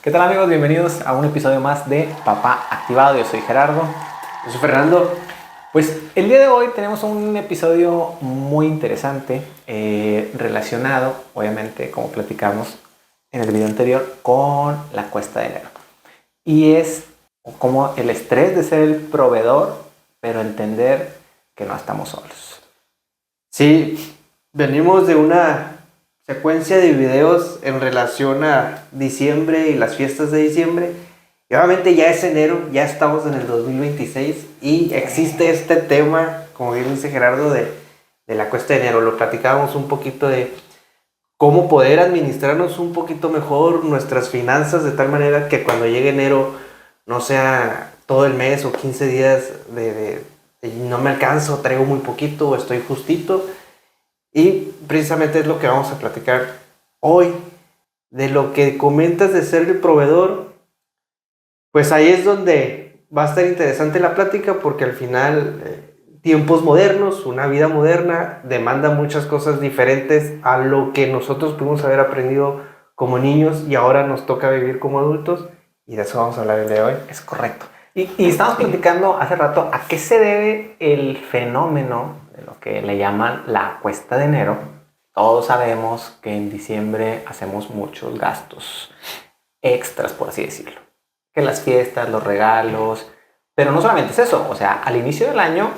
¿Qué tal, amigos? Bienvenidos a un episodio más de Papá Activado. Yo soy Gerardo. Yo soy Fernando. Pues el día de hoy tenemos un episodio muy interesante relacionado, obviamente, como platicamos en el video anterior, con la cuesta de enero. Y es como el estrés de ser el proveedor, pero entender que no estamos solos. Sí, venimos de una secuencia de videos en relación a diciembre y las fiestas de diciembre. Y obviamente ya es enero, ya estamos en el 2026 y existe este tema, como bien dice Gerardo, de la cuesta de enero. Lo platicábamos un poquito de cómo poder administrarnos un poquito mejor nuestras finanzas de tal manera que cuando llegue enero no sea todo el mes o 15 días de no me alcanzo, traigo muy poquito o estoy justito. Y precisamente es lo que vamos a platicar hoy. De lo que comentas de ser el proveedor, pues ahí es donde va a estar interesante la plática, porque al final tiempos modernos, una vida moderna demanda muchas cosas diferentes a lo que nosotros pudimos haber aprendido como niños y ahora nos toca vivir como adultos, y de eso vamos a hablar el día de hoy. Es correcto. Y estamos platicando hace rato a qué se debe el fenómeno de lo que le llaman la cuesta de enero. Todos sabemos que en diciembre hacemos muchos gastos extras, por así decirlo. Que las fiestas, los regalos, pero no solamente es eso. O sea, al inicio del año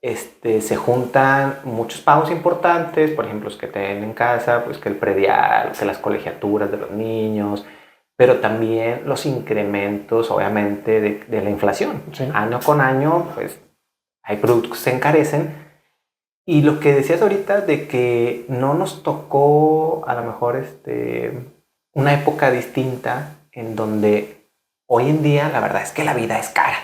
se juntan muchos pagos importantes, por ejemplo, los que tienen en casa, pues que el predial, que las colegiaturas de los niños, pero también los incrementos, obviamente, de la inflación. Sí. Año con año, pues, hay productos que se encarecen. Y lo que decías ahorita de que no nos tocó, a lo mejor, una época distinta en donde hoy en día, la verdad es que la vida es cara.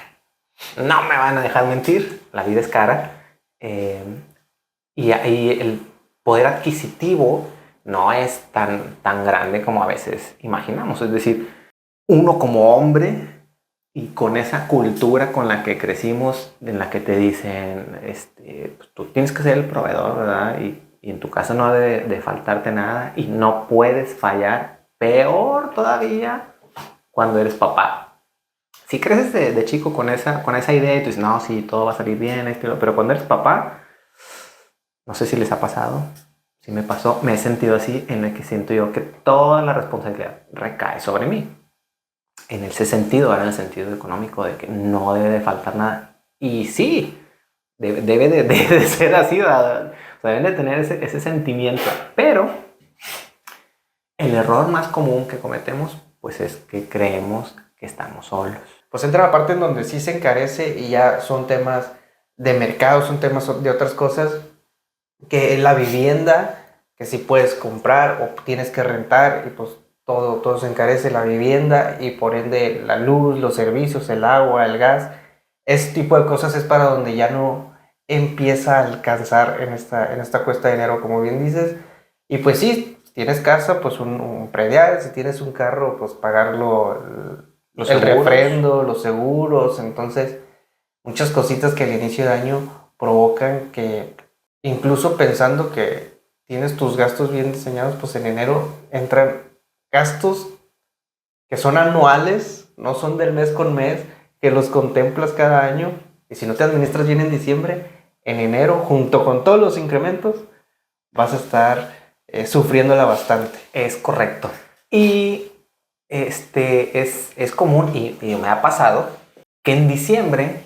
No me van a dejar mentir, la vida es cara. Y el poder adquisitivo no es tan grande como a veces imaginamos. Es decir, uno como hombre y con esa cultura con la que crecimos, en la que te dicen, pues tú tienes que ser el proveedor, ¿verdad? Y en tu casa no debe de faltarte nada y no puedes fallar. Peor todavía cuando eres papá. Si creces de chico con esa idea y tú dices, no, sí, todo va a salir bien, pero cuando eres papá, no sé si les ha pasado. Si me pasó, me he sentido así, en el que siento yo que toda la responsabilidad recae sobre mí. En ese sentido, ahora en el sentido económico, de que no debe de faltar nada. Y sí, debe de ser así, ¿verdad? O sea, deben de tener ese sentimiento. Pero el error más común que cometemos, pues es que creemos que estamos solos. Pues entra la parte en donde sí se encarece y ya son temas de mercado, son temas de otras cosas, que la vivienda, que sí puedes comprar o tienes que rentar, y pues todo se encarece, la vivienda y por ende la luz, los servicios, el agua, el gas. Ese tipo de cosas es para donde ya no empieza a alcanzar en esta cuesta de enero, como bien dices. Y pues sí, si tienes casa, pues un predial; si tienes un carro, pues pagarlo, el refrendo, los seguros. Entonces, muchas cositas que al inicio de año provocan que, incluso pensando que tienes tus gastos bien diseñados, pues en enero entran gastos que son anuales, no son del mes con mes, que los contemplas cada año, y si no te administras bien en diciembre, en enero, junto con todos los incrementos, vas a estar sufriéndola bastante. Es correcto. Y es común, y me ha pasado, que en diciembre,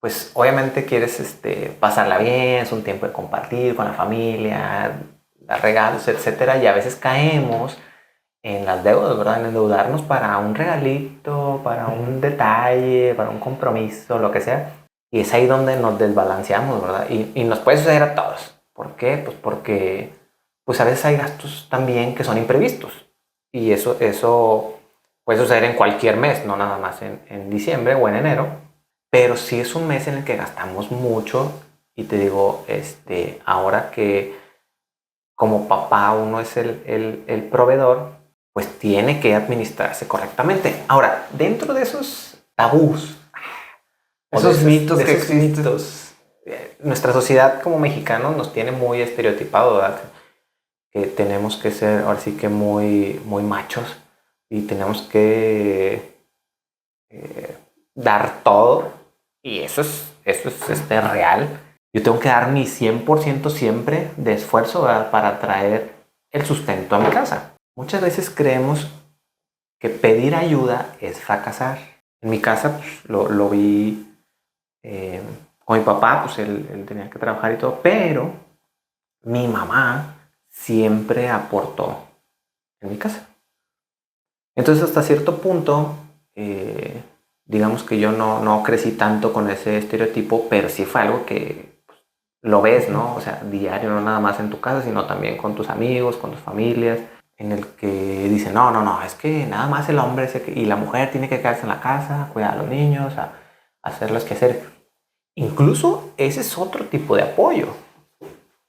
pues obviamente quieres pasarla bien, es un tiempo de compartir con la familia, dar regalos, etcétera, y a veces caemos en las deudas, ¿verdad? En endeudarnos para un regalito, para un detalle, para un compromiso, lo que sea. Y es ahí donde nos desbalanceamos, ¿verdad? Y nos puede suceder a todos. ¿Por qué? Pues porque pues a veces hay gastos también que son imprevistos. Y eso puede suceder en cualquier mes, no nada más en diciembre o en enero. Pero sí es un mes en el que gastamos mucho. Y te digo, ahora que como papá uno es el proveedor, pues tiene que administrarse correctamente. Ahora, dentro de esos tabús, Esos mitos que existen, nuestra sociedad como mexicanos nos tiene muy estereotipado, ¿verdad? Que tenemos que ser ahora sí que muy, muy machos, y tenemos que dar todo, y eso es real. Yo tengo que dar mi 100% siempre de esfuerzo, ¿verdad?, para traer el sustento a mi casa. Muchas veces creemos que pedir ayuda es fracasar. En mi casa pues, lo vi con mi papá, pues él tenía que trabajar y todo, pero mi mamá siempre aportó en mi casa. Entonces hasta cierto punto, digamos que yo no crecí tanto con ese estereotipo, pero sí fue algo que pues, lo ves, ¿no? O sea, diario, no nada más en tu casa, sino también con tus amigos, con tus familias, en el que dicen, no, es que nada más el hombre y la mujer tiene que quedarse en la casa, cuidar a los niños, a hacer los quehaceres. Incluso ese es otro tipo de apoyo.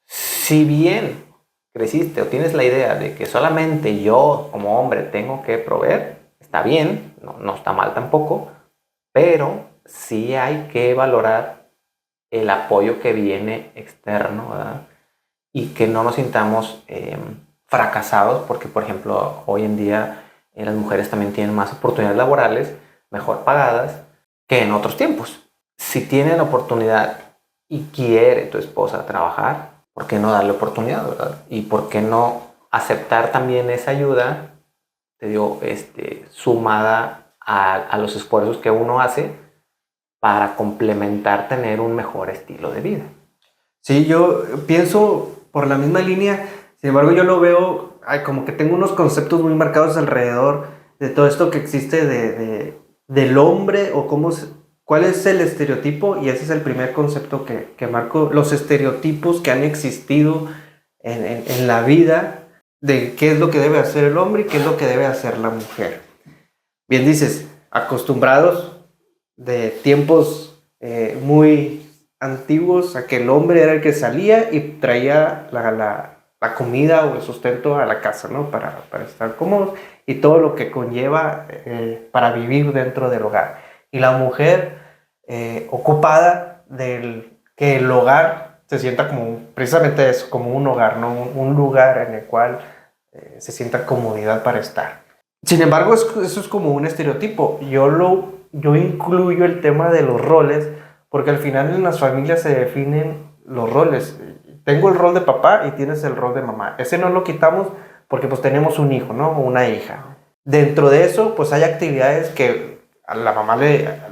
Si bien creciste o tienes la idea de que solamente yo como hombre tengo que proveer, está bien, no está mal tampoco, pero sí hay que valorar el apoyo que viene externo, ¿verdad? Y que no nos sintamos fracasados porque, por ejemplo, hoy en día las mujeres también tienen más oportunidades laborales, mejor pagadas, que en otros tiempos. Si tiene la oportunidad y quiere tu esposa trabajar, ¿por qué no darle oportunidad, verdad? Y ¿por qué no aceptar también esa ayuda, te digo, sumada a los esfuerzos que uno hace para complementar tener un mejor estilo de vida? Sí, yo pienso por la misma línea, sin embargo yo lo veo, como que tengo unos conceptos muy marcados alrededor de todo esto que existe del hombre o cuál es el estereotipo, y ese es el primer concepto que marco, los estereotipos que han existido en la vida de qué es lo que debe hacer el hombre y qué es lo que debe hacer la mujer. Bien dices, acostumbrados de tiempos muy antiguos a que el hombre era el que salía y traía la comida o el sustento a la casa, ¿no? Para estar cómodos y todo lo que conlleva para vivir dentro del hogar. Y la mujer ocupada del que el hogar se sienta como precisamente eso, como un hogar, ¿no? Un lugar en el cual se sienta comodidad para estar. Sin embargo, eso es como un estereotipo. Yo incluyo el tema de los roles, porque al final en las familias se definen los roles. Tengo el rol de papá y tienes el rol de mamá. Ese no lo quitamos porque pues tenemos un hijo, ¿no? O una hija. Dentro de eso, pues hay actividades que a la mamá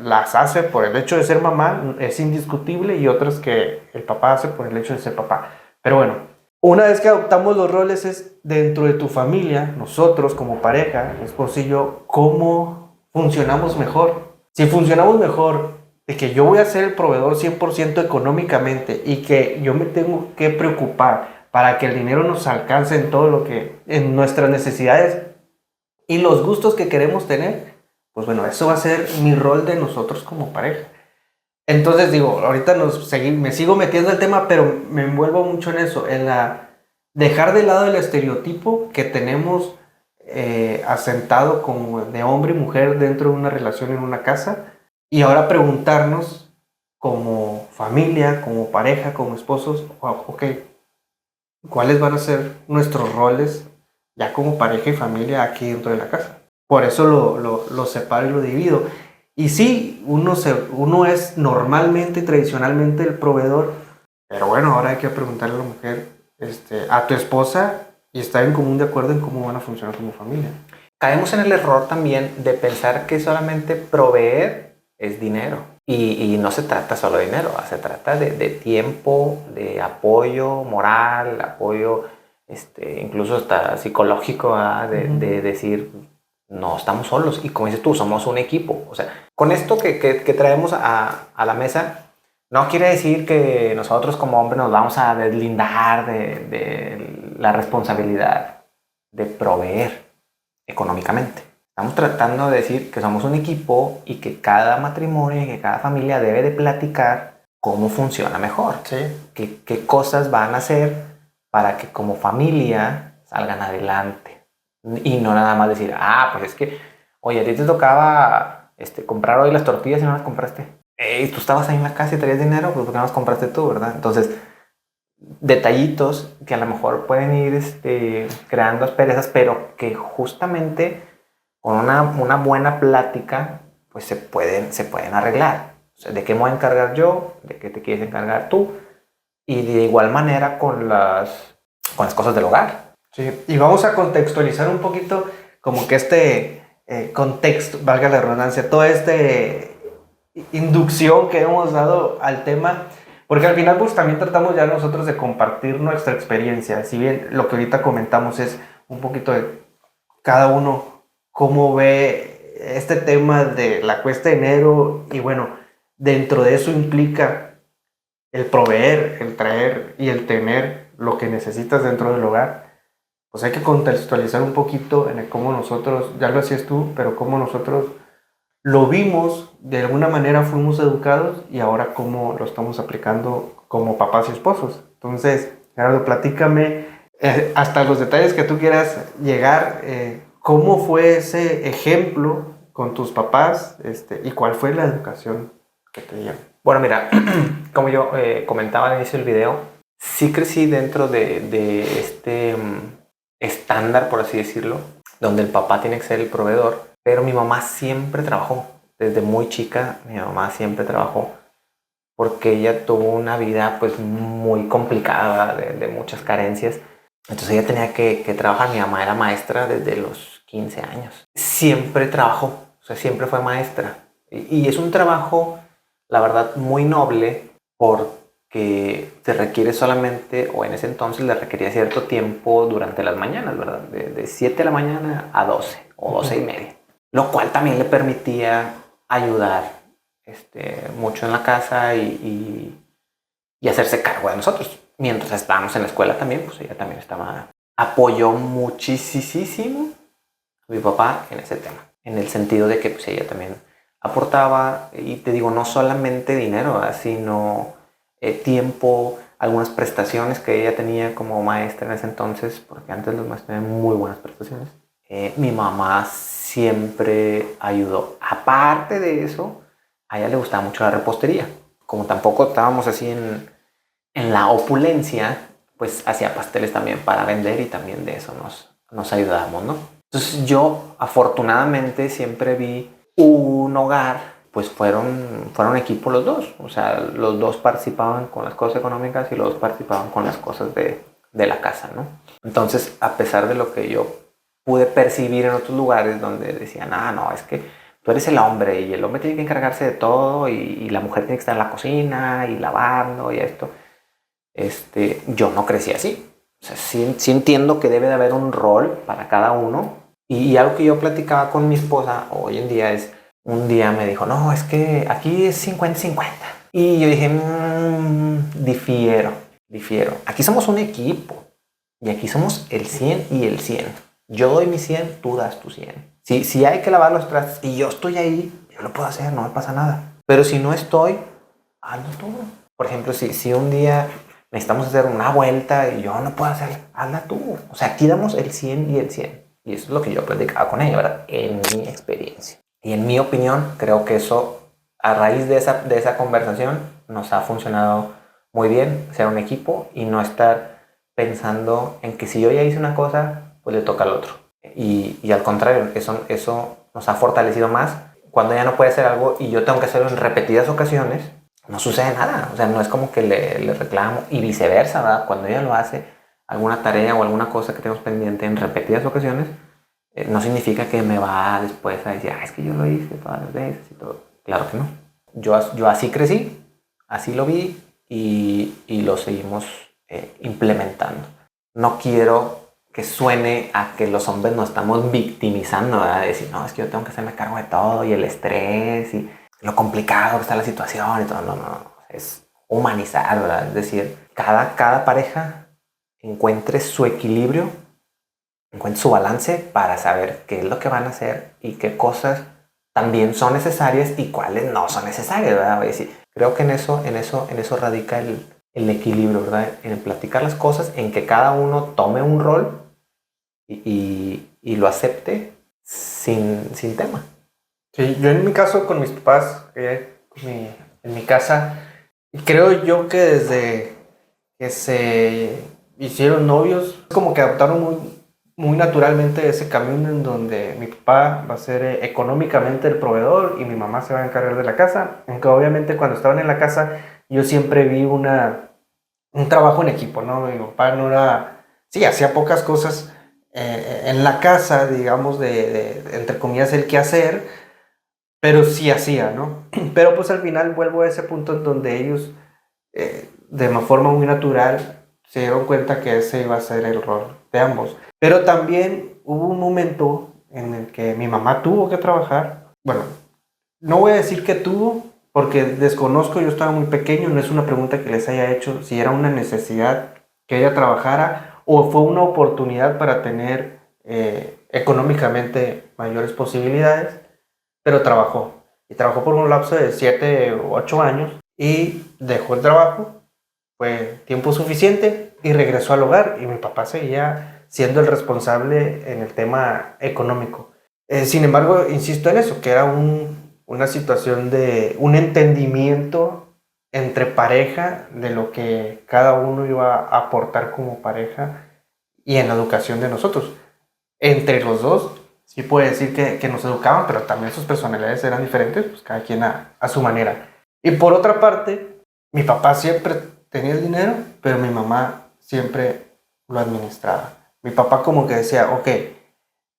las hace por el hecho de ser mamá, es indiscutible, y otras que el papá hace por el hecho de ser papá. Pero bueno, una vez que adoptamos los roles es dentro de tu familia, nosotros como pareja, mi esposo y yo, ¿cómo funcionamos mejor? Si funcionamos mejor de que yo voy a ser el proveedor 100% económicamente y que yo me tengo que preocupar para que el dinero nos alcance en todo lo que, en nuestras necesidades y los gustos que queremos tener, pues bueno, eso va a ser mi rol de nosotros como pareja. Entonces digo, ahorita me sigo metiendo el tema, pero me envuelvo mucho en eso, dejar de lado el estereotipo que tenemos asentado como de hombre y mujer dentro de una relación en una casa, y ahora preguntarnos como familia, como pareja, como esposos, ok, ¿cuáles van a ser nuestros roles ya como pareja y familia aquí dentro de la casa? Por eso lo separo y lo divido. Y sí, uno es normalmente, tradicionalmente el proveedor, pero bueno, ahora hay que preguntarle a la mujer, a tu esposa, y estar en común de acuerdo en cómo van a funcionar como familia. Caemos en el error también de pensar que solamente proveer es dinero. Y no se trata solo de dinero, se trata de tiempo, de apoyo moral, apoyo incluso hasta psicológico, de decir, no estamos solos. Y como dices tú, somos un equipo. O sea, con esto que traemos a la mesa, no quiere decir que nosotros como hombres nos vamos a deslindar de la responsabilidad de proveer económicamente. Estamos tratando de decir que somos un equipo y que cada matrimonio y que cada familia debe de platicar cómo funciona mejor. Sí. Qué cosas van a hacer para que como familia salgan adelante. Y no nada más decir, pues es que, oye, a ti te tocaba comprar hoy las tortillas y no las compraste. Tú estabas ahí en la casa y traías dinero, pues ¿por qué no las compraste tú, verdad? Entonces, detallitos que a lo mejor pueden ir creando asperezas, pero que justamente con una buena plática, pues se pueden arreglar. O sea, ¿de qué me voy a encargar yo? ¿De qué te quieres encargar tú? Y de igual manera con las cosas del hogar. Sí, y vamos a contextualizar un poquito como que este contexto, valga la redundancia, toda esta inducción que hemos dado al tema, porque al final pues también tratamos ya nosotros de compartir nuestra experiencia, si bien lo que ahorita comentamos es un poquito de cada uno cómo ve este tema de la cuesta de enero y bueno, dentro de eso implica el proveer, el traer y el tener lo que necesitas dentro del hogar. Pues hay que contextualizar un poquito en el cómo nosotros, ya lo hacías tú, pero cómo nosotros lo vimos, de alguna manera fuimos educados y ahora cómo lo estamos aplicando como papás y esposos. Entonces, Gerardo, platícame hasta los detalles que tú quieras llegar, cómo fue ese ejemplo con tus papás y cuál fue la educación que te dieron. Bueno, mira, como yo comentaba al inicio del video, sí crecí dentro de este estándar, por así decirlo, donde el papá tiene que ser el proveedor, pero mi mamá siempre trabajó. Desde muy chica, mi mamá siempre trabajó porque ella tuvo una vida pues muy complicada, de muchas carencias. Entonces ella tenía que trabajar. Mi mamá era maestra desde los 15 años. Siempre trabajó, o sea, siempre fue maestra. Y es un trabajo, la verdad, muy noble porque te requiere solamente, o en ese entonces le requería cierto tiempo durante las mañanas, ¿verdad? De 7 de la mañana a 12 o 12 y media. Lo cual también le permitía ayudar mucho en la casa y hacerse cargo de nosotros. Mientras estábamos en la escuela también, pues ella también apoyó muchísimo a mi papá en ese tema. En el sentido de que pues ella también aportaba, y te digo, no solamente dinero, sino tiempo, algunas prestaciones que ella tenía como maestra en ese entonces, porque antes los maestros tenían muy buenas prestaciones. Mi mamá siempre ayudó. Aparte de eso, a ella le gustaba mucho la repostería. Como tampoco estábamos así en la opulencia, pues hacía pasteles también para vender y también de eso nos ayudábamos, ¿no? Entonces yo afortunadamente siempre vi un hogar, pues fueron equipo los dos. O sea, los dos participaban con las cosas económicas y los dos participaban con las cosas de la casa, ¿no? Entonces, a pesar de lo que yo pude percibir en otros lugares donde decían, no, es que tú eres el hombre y el hombre tiene que encargarse de todo y la mujer tiene que estar en la cocina y lavando y esto. Yo no crecí así. O sea, sí entiendo que debe de haber un rol para cada uno. Y algo que yo platicaba con mi esposa hoy en día es, un día me dijo, no, es que aquí es 50-50. Y yo dije, difiero. Aquí somos un equipo y aquí somos el 100 y el 100. Yo doy mi 100, tú das tu 100. Si hay que lavar los trastes y yo estoy ahí, yo lo puedo hacer, no me pasa nada. Pero si no estoy, hazlo tú. Por ejemplo, si un día necesitamos hacer una vuelta y yo no puedo hacer, hazla tú. O sea, aquí damos el 100 y el 100. Y eso es lo que yo platicaba con ella, ¿verdad? En mi experiencia. Y en mi opinión, creo que eso, a raíz de esa conversación, nos ha funcionado muy bien, ser un equipo y no estar pensando en que si yo ya hice una cosa, pues le toca al otro. Y al contrario, eso nos ha fortalecido más. Cuando ella no puede hacer algo y yo tengo que hacerlo en repetidas ocasiones, no sucede nada. O sea, no es como que le reclamo y viceversa, ¿verdad? Cuando ella lo hace, alguna tarea o alguna cosa que tenemos pendiente en repetidas ocasiones, no significa que me va después a decir, es que yo lo hice todas las veces y todo. Claro que no. Yo así crecí, así lo vi y lo seguimos implementando. No quiero que suene a que los hombres nos estamos victimizando, ¿verdad? De decir, no, es que yo tengo que hacerme cargo de todo y el estrés y lo complicado que está la situación y todo. No. Es humanizar, ¿verdad? Es decir, cada pareja encuentre su equilibrio, encuentre su balance para saber qué es lo que van a hacer y qué cosas también son necesarias y cuáles no son necesarias, ¿verdad? Es decir, creo que en eso radica el equilibrio, ¿verdad? En platicar las cosas, en que cada uno tome un rol y lo acepte sin tema. Sí, yo en mi caso con mis papás, en mi casa, creo yo que desde que se hicieron novios, como que adoptaron muy naturalmente ese camino en donde mi papá va a ser económicamente el proveedor y mi mamá se va a encargar de la casa. Aunque obviamente cuando estaban en la casa yo siempre vi un trabajo en equipo, ¿no? Mi papá no era, sí, hacía pocas cosas en la casa, digamos, entre comillas, el quehacer, pero sí hacía, ¿no? Pero pues al final vuelvo a ese punto en donde ellos, de una forma muy natural, se dieron cuenta que ese iba a ser el rol de ambos. Pero también hubo un momento en el que mi mamá tuvo que trabajar. Bueno, no voy a decir que tuvo, porque desconozco, yo estaba muy pequeño, no es una pregunta que les haya hecho si era una necesidad que ella trabajara o fue una oportunidad para tener económicamente mayores posibilidades, pero trabajó. Y trabajó por un lapso de 7 u 8 años y dejó el trabajo, fue tiempo suficiente y regresó al hogar y mi papá seguía siendo el responsable en el tema económico. Sin embargo, insisto en eso, que era una situación de un entendimiento entre pareja de lo que cada uno iba a aportar como pareja y en la educación de nosotros. Entre los dos, sí puede decir que nos educaban, pero también sus personalidades eran diferentes, pues cada quien a su manera. Y por otra parte, mi papá siempre tenía el dinero, pero mi mamá siempre lo administraba. Mi papá como que decía, ok,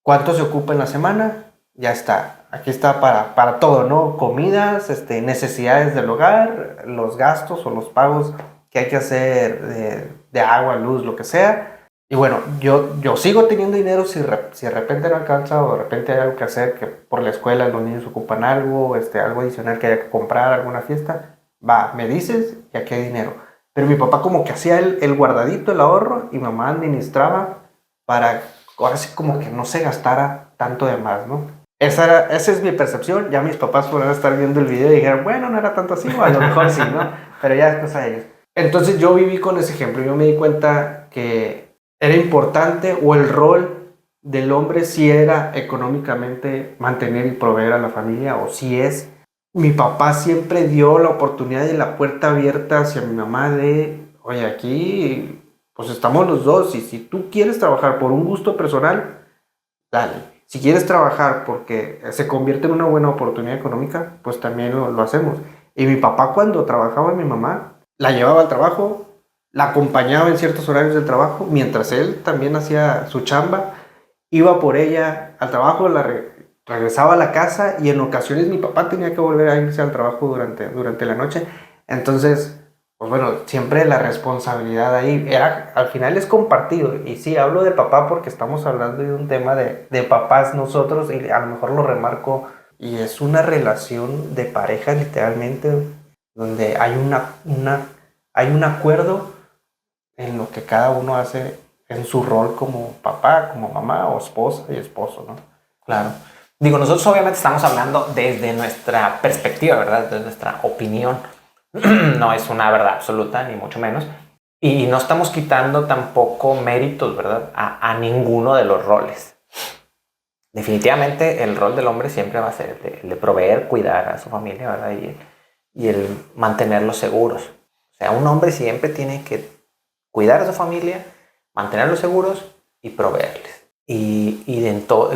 ¿cuánto se ocupa en la semana? Ya está. Aquí está para todo, ¿no? Comidas, necesidades del hogar, los gastos o los pagos que hay que hacer de agua, luz, lo que sea. Y bueno, yo sigo teniendo dinero si de repente no alcanza o de repente hay algo que hacer, que por la escuela los niños ocupan algo, algo adicional que haya que comprar, alguna fiesta. Va, me dices y aquí hay dinero. Pero mi papá como que hacía el guardadito, el ahorro, y mamá administraba para ahora sí como que no se gastara tanto de más, ¿no? Esa es mi percepción. Ya mis papás podrán estar viendo el video y dijeron, bueno, no era tanto así, o a lo mejor sí, ¿no? Pero ya es cosa de ellos. Entonces yo viví con ese ejemplo. Yo me di cuenta que era importante o el rol del hombre si era económicamente mantener y proveer a la familia o si es. Mi papá siempre dio la oportunidad y la puerta abierta hacia mi mamá de, oye, aquí pues estamos los dos y si tú quieres trabajar por un gusto personal, dale. Si quieres trabajar porque se convierte en una buena oportunidad económica, pues también lo hacemos. Y mi papá cuando trabajaba en mi mamá, la llevaba al trabajo, la acompañaba en ciertos horarios del trabajo, mientras él también hacía su chamba, iba por ella al trabajo, regresaba a la casa y en ocasiones mi papá tenía que volver a irse al trabajo durante la noche. Entonces, pues bueno, siempre la responsabilidad ahí era, al final es compartido. Y sí, hablo de papá porque estamos hablando de un tema de papás nosotros y a lo mejor lo remarco. Y es una relación de pareja literalmente donde hay un acuerdo en lo que cada uno hace en su rol como papá, como mamá o esposa y esposo, ¿no? Claro. Digo, nosotros obviamente estamos hablando desde nuestra perspectiva, ¿verdad? Desde nuestra opinión. No es una verdad absoluta, ni mucho menos. Y no estamos quitando tampoco méritos, ¿verdad? A ninguno de los roles. Definitivamente el rol del hombre siempre va a ser el de proveer, cuidar a su familia, ¿verdad? Y el mantenerlos seguros. O sea, un hombre siempre tiene que cuidar a su familia, mantenerlos seguros y proveerles. Y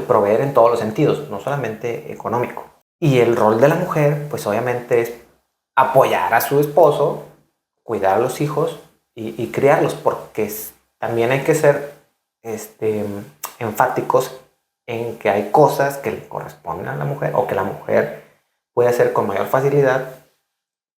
proveer en todos los sentidos, no solamente económico. Y el rol de la mujer, pues obviamente es apoyar a su esposo, cuidar a los hijos y criarlos, porque también hay que ser enfáticos en que hay cosas que le corresponden a la mujer o que la mujer puede hacer con mayor facilidad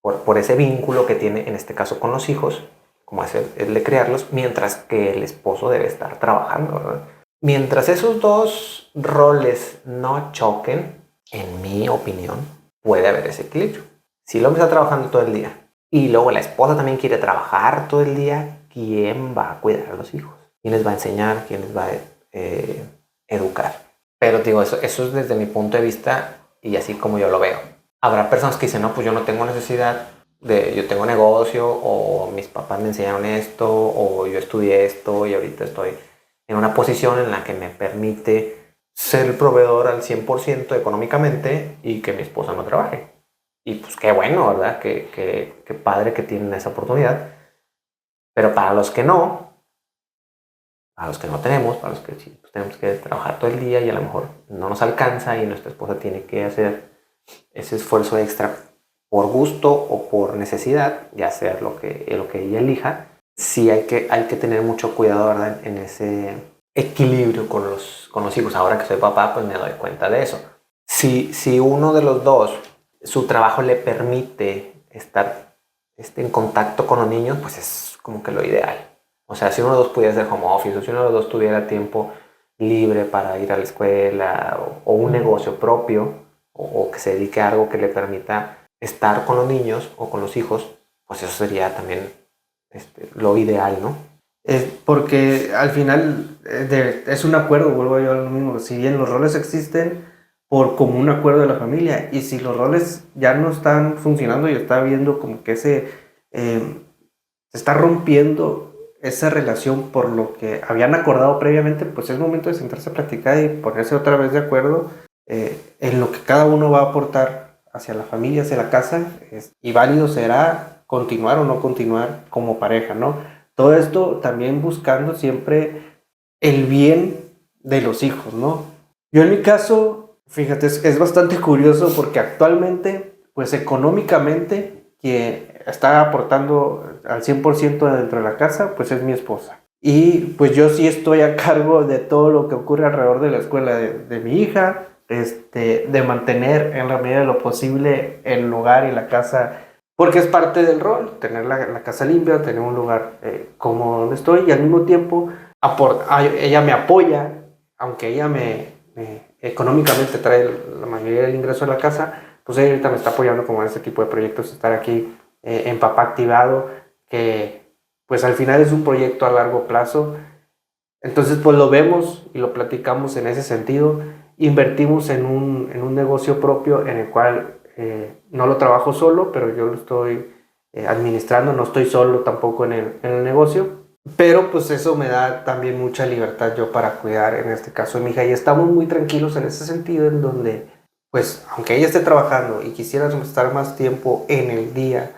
por ese vínculo que tiene en este caso con los hijos, como es el de criarlos, mientras que el esposo debe estar trabajando, ¿verdad? Mientras esos dos roles no choquen, en mi opinión, puede haber ese equilibrio. Si el hombre está trabajando todo el día y luego la esposa también quiere trabajar todo el día, ¿quién va a cuidar a los hijos? ¿Quién les va a enseñar? ¿Quién les va a educar? Pero digo, eso es desde mi punto de vista y así como yo lo veo. Habrá personas que dicen, no, pues yo no tengo necesidad yo tengo negocio o mis papás me enseñaron esto o yo estudié esto y ahorita estoy en una posición en la que me permite ser el proveedor al 100% económicamente y que mi esposa no trabaje. Y pues qué bueno, ¿verdad? Qué padre que tienen esa oportunidad. Pero para los que no, Para los que no tenemos, para los que sí, pues, tenemos que trabajar todo el día y a lo mejor no nos alcanza y nuestra esposa tiene que hacer ese esfuerzo extra por gusto o por necesidad, ya sea lo que ella elija, sí hay que tener mucho cuidado, ¿verdad? En ese equilibrio con los hijos. Ahora que soy papá, pues me doy cuenta de eso. Si uno de los dos, su trabajo le permite estar en contacto con los niños, pues es como que lo ideal. O sea, si uno de los dos pudiera hacer home office, o si uno de los dos tuviera tiempo libre para ir a la escuela o un negocio propio, o que se dedique a algo que le permita estar con los niños o con los hijos, pues eso sería también lo ideal, ¿no? Porque al final es un acuerdo, vuelvo yo a lo mismo. Si bien los roles existen por común acuerdo de la familia, y si los roles ya no están funcionando y está viendo como que se está rompiendo esa relación por lo que habían acordado previamente, pues es momento de sentarse a platicar y ponerse otra vez de acuerdo en lo que cada uno va a aportar hacia la familia, hacia la casa, y válido será continuar o no continuar como pareja, ¿no? Todo esto también buscando siempre el bien de los hijos, ¿no? Yo en mi caso, fíjate, es bastante curioso porque actualmente, pues económicamente, quien está aportando al 100% dentro de la casa, pues es mi esposa. Y pues yo sí estoy a cargo de todo lo que ocurre alrededor de la escuela de mi hija, de mantener en la medida de lo posible el hogar y la casa, porque es parte del rol, tener la casa limpia, tener un lugar cómodo donde estoy, y al mismo tiempo ella me apoya, aunque ella económicamente trae la mayoría del ingreso de la casa, pues ella ahorita me está apoyando como en este tipo de proyectos, estar aquí en Papá Activado, que pues al final es un proyecto a largo plazo. Entonces pues lo vemos y lo platicamos en ese sentido. Invertimos en un negocio propio en el cual no lo trabajo solo, pero yo lo estoy administrando, no estoy solo tampoco en el negocio, pero pues eso me da también mucha libertad yo para cuidar en este caso de mi hija, y estamos muy tranquilos en ese sentido, en donde pues aunque ella esté trabajando y quisiera estar más tiempo en el día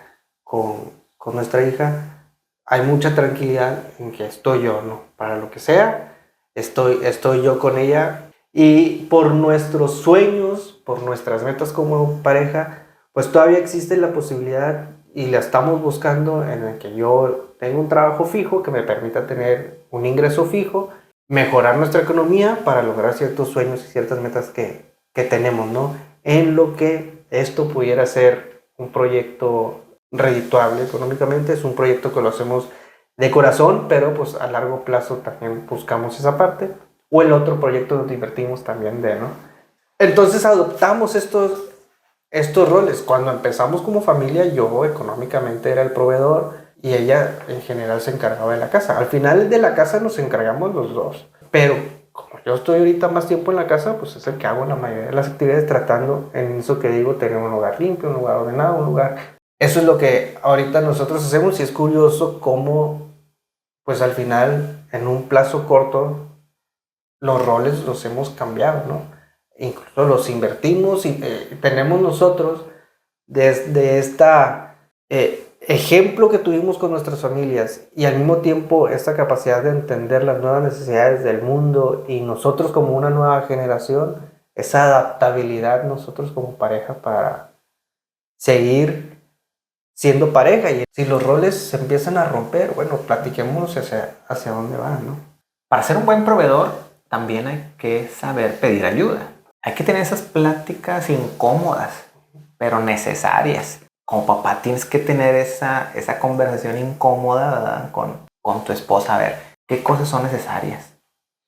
con nuestra hija, hay mucha tranquilidad en que estoy yo, ¿no? Para lo que sea, estoy yo con ella, y por nuestros sueños, por nuestras metas como pareja, pues todavía existe la posibilidad y la estamos buscando en el que yo tenga un trabajo fijo que me permita tener un ingreso fijo, mejorar nuestra economía para lograr ciertos sueños y ciertas metas que tenemos, ¿no? En lo que esto pudiera ser un proyecto redituable económicamente, es un proyecto que lo hacemos de corazón, pero pues a largo plazo también buscamos esa parte, o el otro proyecto donde invertimos también ¿no? Entonces adoptamos estos roles. Cuando empezamos como familia, yo económicamente era el proveedor y ella en general se encargaba de la casa. Al final de la casa nos encargamos los dos, pero como yo estoy ahorita más tiempo en la casa, pues es el que hago la mayoría de las actividades, tratando en eso que digo, tener un lugar limpio, un lugar ordenado, un lugar... Eso es lo que ahorita nosotros hacemos, y es curioso cómo, pues al final, en un plazo corto, los roles los hemos cambiado, ¿no? Incluso los invertimos, y tenemos nosotros desde esta ejemplo que tuvimos con nuestras familias, y al mismo tiempo esta capacidad de entender las nuevas necesidades del mundo y nosotros como una nueva generación, esa adaptabilidad nosotros como pareja para seguir siendo pareja. Y si los roles se empiezan a romper, bueno, platiquemos hacia dónde van, ¿no? Para ser un buen proveedor, también hay que saber pedir ayuda. Hay que tener esas pláticas incómodas, pero necesarias. Como papá tienes que tener esa conversación incómoda, ¿verdad? Con tu esposa, a ver qué cosas son necesarias,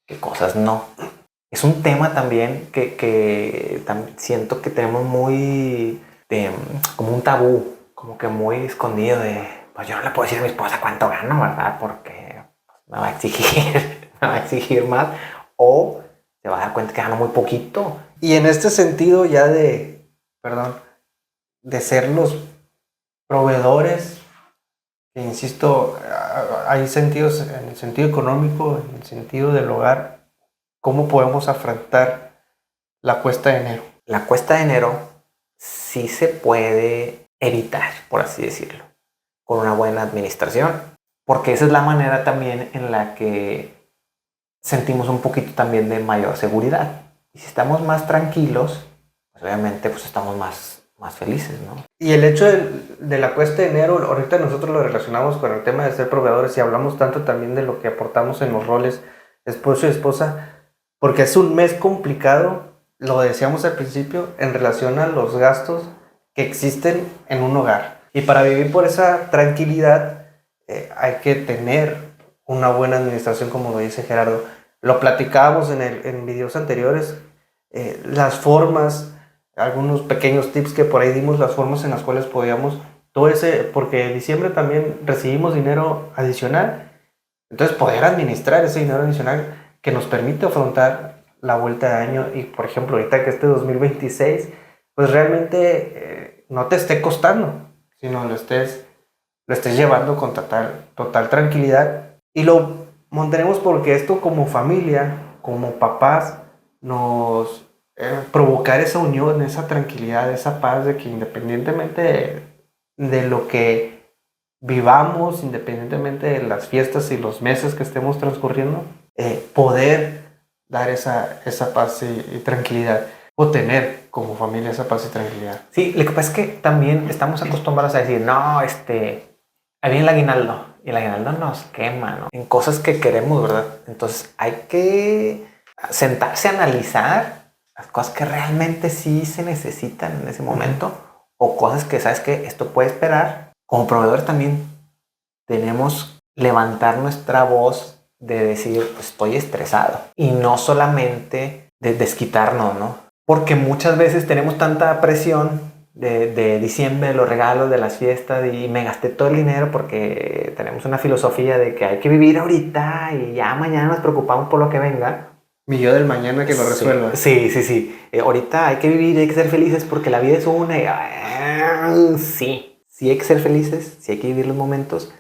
qué cosas no. Es un tema también que siento que tenemos muy como un tabú, como que muy escondido de, pues yo no le puedo decir a mi esposa cuánto gano, ¿verdad? Porque me va a exigir, me va a exigir más, o se va a dar cuenta que gano muy poquito. Y en este sentido ya de ser los proveedores, que insisto, hay sentidos, en el sentido económico, en el sentido del hogar, ¿cómo podemos afrontar la cuesta de enero? La cuesta de enero sí se puede evitar, por así decirlo, con una buena administración, porque esa es la manera también en la que sentimos un poquito también de mayor seguridad. Y si estamos más tranquilos, pues obviamente pues estamos más felices, ¿no? Y el hecho de la cuesta de enero, ahorita nosotros lo relacionamos con el tema de ser proveedores y hablamos tanto también de lo que aportamos en los roles esposo y esposa, porque es un mes complicado, lo decíamos al principio, en relación a los gastos que existen en un hogar. Y para vivir por esa tranquilidad hay que tener una buena administración, como lo dice Gerardo. Lo platicábamos en videos anteriores, las formas, algunos pequeños tips que por ahí dimos, las formas en las cuales podíamos, todo ese, porque en diciembre también recibimos dinero adicional, entonces poder administrar ese dinero adicional que nos permite afrontar la vuelta de año y por ejemplo ahorita que este 2026 pues realmente no te esté costando, sino lo estés llevando con total tranquilidad y lo montaremos porque esto como familia, como papás, nos provocar esa unión, esa tranquilidad, esa paz de que independientemente de lo que vivamos, independientemente de las fiestas y los meses que estemos transcurriendo, poder dar esa paz y tranquilidad, o tener como familia esa paz y tranquilidad. Sí, lo que pasa es que también estamos acostumbrados a decir, no, ahí viene el aguinaldo, y el aguinaldo nos quema, ¿no? En cosas que queremos, ¿verdad? Entonces hay que sentarse a analizar las cosas que realmente sí se necesitan en ese momento, o cosas que sabes que esto puede esperar. Como proveedores también tenemos levantar nuestra voz de decir, pues, estoy estresado, y no solamente de desquitarnos, ¿no? Porque muchas veces tenemos tanta presión de diciembre, de los regalos, de las fiestas, y me gasté todo el dinero porque tenemos una filosofía de que hay que vivir ahorita y ya mañana nos preocupamos por lo que venga. Mi yo del mañana que lo resuelva. Sí. Ahorita hay que vivir, hay que ser felices porque la vida es una. Sí hay que ser felices, sí hay que vivir los momentos.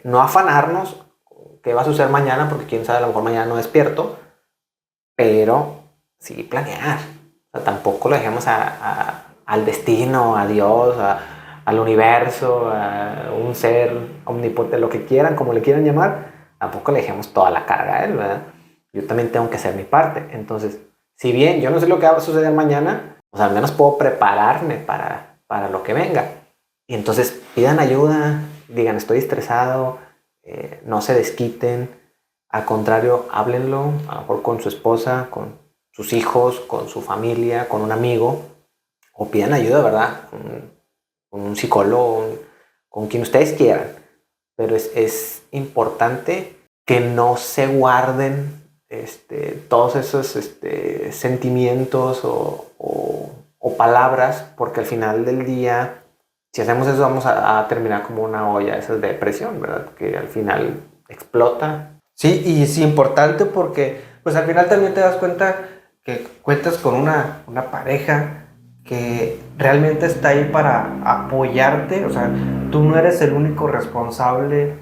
No afanarnos qué va a suceder mañana, porque quién sabe, a lo mejor mañana no despierto, pero sí planear. O sea, tampoco lo dejemos al destino, a Dios, al universo, a un ser omnipotente, lo que quieran, como le quieran llamar. Tampoco le dejemos toda la carga a él, ¿verdad? Yo también tengo que hacer mi parte. Entonces, si bien yo no sé lo que va a suceder mañana, pues al menos puedo prepararme para lo que venga. Y entonces pidan ayuda, digan estoy estresado, no se desquiten. Al contrario, háblenlo, a lo mejor con su esposa, con sus hijos, con su familia, con un amigo, o pidan ayuda, ¿verdad? Con un psicólogo, con quien ustedes quieran. Pero es importante que no se guarden todos esos sentimientos o palabras, porque al final del día, si hacemos eso, vamos a terminar como una olla esa de depresión, ¿verdad? Que al final explota. Sí, y es importante porque pues al final también te das cuenta que cuentas con una pareja que realmente está ahí para apoyarte, o sea, tú no eres el único responsable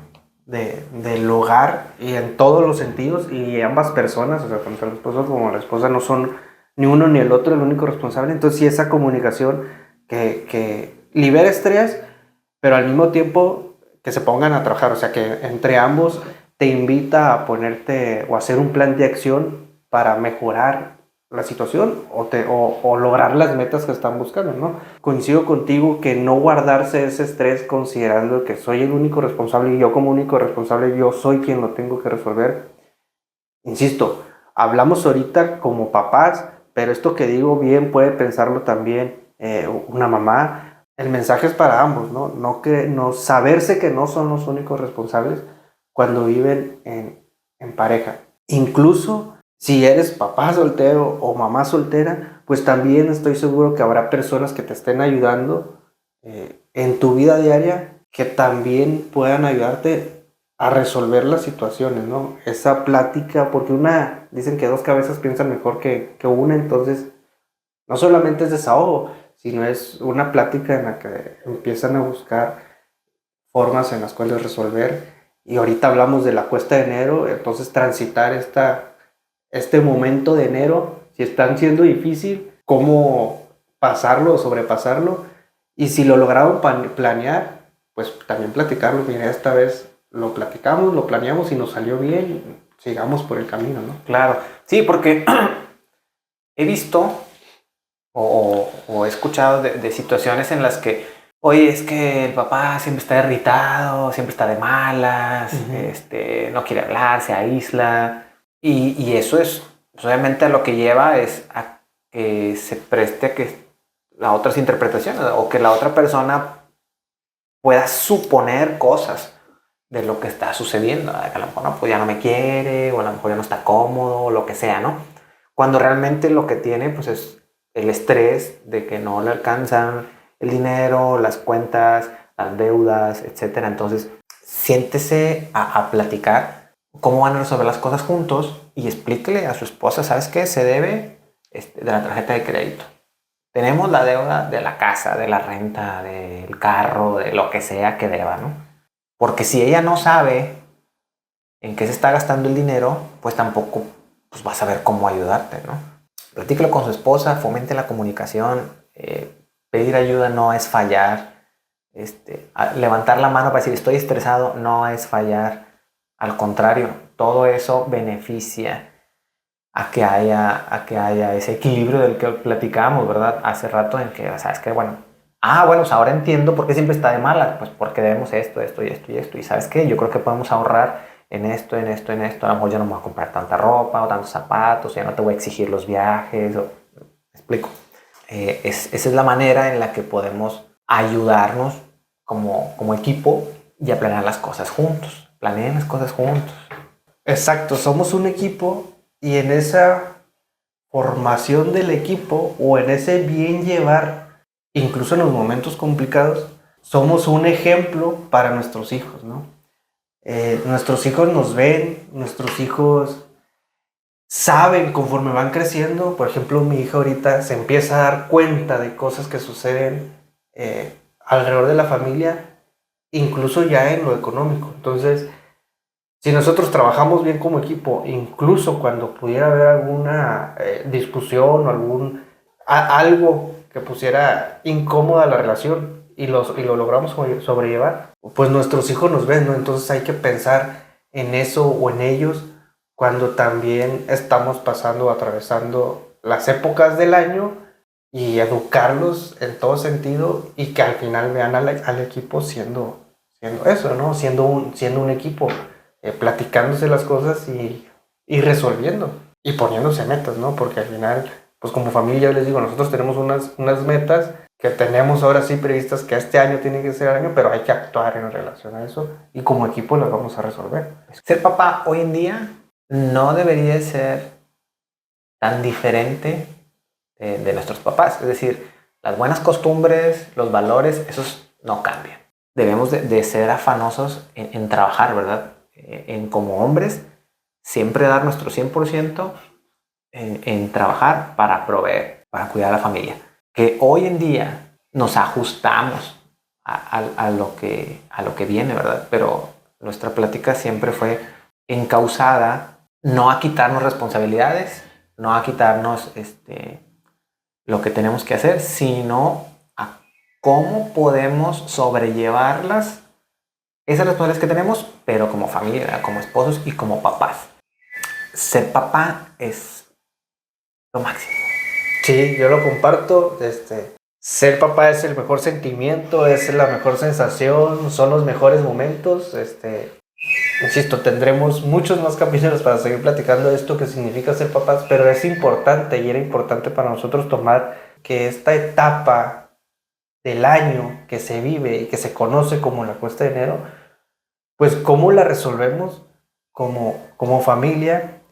del hogar y en todos los sentidos, y ambas personas, o sea, tanto el esposo como la esposa no son ni uno ni el otro el único responsable, entonces sí esa comunicación que libera estrés, pero al mismo tiempo que se pongan a trabajar, o sea, que entre ambos te invita a ponerte o hacer un plan de acción para mejorar la situación o lograr las metas que están buscando, ¿no? Coincido contigo que no guardarse ese estrés considerando que soy el único responsable y yo como único responsable, yo soy quien lo tengo que resolver. Insisto, hablamos ahorita como papás, pero esto que digo bien puede pensarlo también una mamá. El mensaje es para ambos, ¿no? No saberse que no son los únicos responsables cuando viven en pareja. Incluso si eres papá soltero o mamá soltera, pues también estoy seguro que habrá personas que te estén ayudando en tu vida diaria que también puedan ayudarte a resolver las situaciones, ¿no? Esa plática, porque dicen que dos cabezas piensan mejor que una, entonces no solamente es desahogo, sino es una plática en la que empiezan a buscar formas en las cuales resolver. Y ahorita hablamos de la cuesta de enero, entonces transitar este momento de enero, si están siendo difícil, cómo pasarlo o sobrepasarlo. Y si lo lograron planear, pues también platicarlo. Mira, esta vez lo platicamos, lo planeamos y nos salió bien. sigamos por el camino, ¿no? Claro, sí, porque he visto o he escuchado de situaciones en las que, oye, es que el papá siempre está irritado, siempre está de malas, no quiere hablar, se aísla. Y eso es, pues, obviamente, a lo que lleva es a que se preste a que a otras interpretaciones o que la otra persona pueda suponer cosas de lo que está sucediendo. Que a lo mejor no, pues ya no me quiere, o a lo mejor ya no está cómodo, o lo que sea, ¿no? Cuando realmente lo que tiene, pues, es el estrés de que no le alcanzan el dinero, las cuentas, las deudas, etcétera. Entonces, siéntese a platicar cómo van a resolver las cosas juntos y explíquele a su esposa, ¿sabes qué? Se debe de la tarjeta de crédito. Tenemos la deuda de la casa, de la renta, del carro, de lo que sea que deba, ¿no? Porque si ella no sabe en qué se está gastando el dinero, pues tampoco pues, va a saber cómo ayudarte, ¿no? Platíquelo con su esposa, fomente la comunicación. Pedir ayuda no es fallar. Levantar la mano para decir estoy estresado no es fallar. Al contrario, todo eso beneficia a que haya ese equilibrio del que platicábamos, ¿verdad? Hace rato en que, ¿sabes qué? Bueno, pues ahora entiendo por qué siempre está de malas. Pues porque debemos esto, esto y esto y esto. Y ¿sabes qué? Yo creo que podemos ahorrar en esto, en esto, en esto. A lo mejor ya no me voy a comprar tanta ropa o tantos zapatos, ya no te voy a exigir los viajes. ¿Me explico? Esa es la manera en la que podemos ayudarnos como equipo y a planear las cosas juntos. Planeen las cosas juntos. Exacto, somos un equipo y en esa formación del equipo o en ese bien llevar, incluso en los momentos complicados, somos un ejemplo para nuestros hijos, ¿no? Nuestros hijos nos ven, nuestros hijos saben conforme van creciendo. Por ejemplo, mi hija ahorita se empieza a dar cuenta de cosas que suceden alrededor de la familia, incluso ya en lo económico. Entonces, si nosotros trabajamos bien como equipo, incluso cuando pudiera haber alguna discusión o algo que pusiera incómoda la relación y lo logramos sobrellevar, pues nuestros hijos nos ven, ¿no? Entonces hay que pensar en eso o en ellos cuando también estamos pasando o atravesando las épocas del año y educarlos en todo sentido y que al final vean al equipo siendo eso, ¿no? Siendo un equipo. Platicándose las cosas y resolviendo y poniéndose metas, ¿no? Porque al final, pues como familia, les digo, nosotros tenemos unas metas que tenemos ahora sí previstas que este año tiene que ser el año, pero hay que actuar en relación a eso y como equipo las vamos a resolver. Ser papá hoy en día no debería ser tan diferente de nuestros papás. Es decir, las buenas costumbres, los valores, esos no cambian. Debemos de ser afanosos en trabajar, ¿verdad? Como hombres, siempre dar nuestro 100% en trabajar para proveer, para cuidar a la familia. Que hoy en día nos ajustamos a lo que viene, ¿verdad? Pero nuestra plática siempre fue encauzada no a quitarnos responsabilidades, no a quitarnos lo que tenemos que hacer, sino a cómo podemos sobrellevarlas, esas responsabilidades que tenemos, pero como familia, como esposos y como papás. Ser papá es lo máximo. Sí, yo lo comparto. Ser papá es el mejor sentimiento, es la mejor sensación, son los mejores momentos. Insisto, tendremos muchos más capítulos para seguir platicando de esto que significa ser papás, pero es importante y era importante para nosotros tomar que esta etapa del año que se vive y que se conoce como la cuesta de enero, pues cómo la resolvemos como familia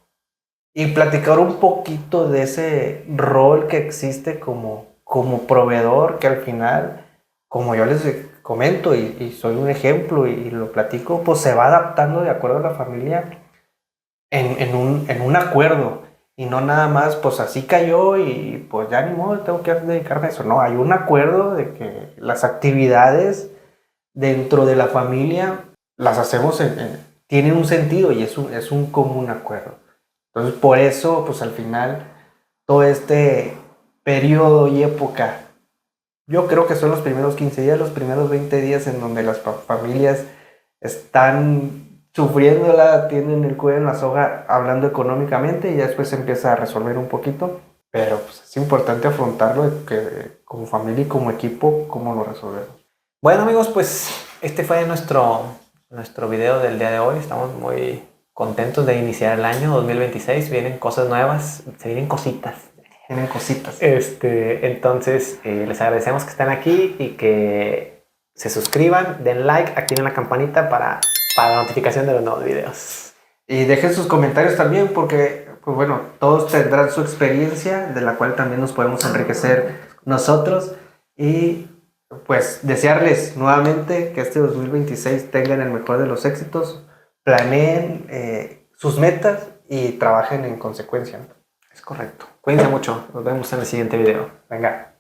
y platicar un poquito de ese rol que existe como proveedor, que al final, como yo les comento y soy un ejemplo y lo platico, pues se va adaptando de acuerdo a la familia en un acuerdo y no nada más pues así cayó y pues ya ni modo tengo que dedicarme a eso. No, hay un acuerdo de que las actividades dentro de la familia las hacemos tienen un sentido y es un común acuerdo. Entonces por eso pues al final todo este periodo y época, yo creo que son los primeros 15 días, los primeros 20 días en donde las familias están sufriéndola, tienen el cuello en la soga hablando económicamente y ya después se empieza a resolver un poquito. Pero pues, es importante afrontarlo que, como familia y como equipo, cómo lo resolvemos. Bueno, amigos, pues este fue nuestro video del día de hoy. Estamos muy contentos de iniciar el año 2026. Vienen cosas nuevas, se vienen cositas. Tienen cositas. Entonces, les agradecemos que estén aquí y que se suscriban, den like, activen la campanita para la notificación de los nuevos videos. Y dejen sus comentarios también porque, pues bueno, todos tendrán su experiencia de la cual también nos podemos enriquecer nosotros. Y pues desearles nuevamente que este 2026 tengan el mejor de los éxitos, planeen sus metas y trabajen en consecuencia. Es correcto. Cuídense mucho. Nos vemos en el siguiente video. Venga.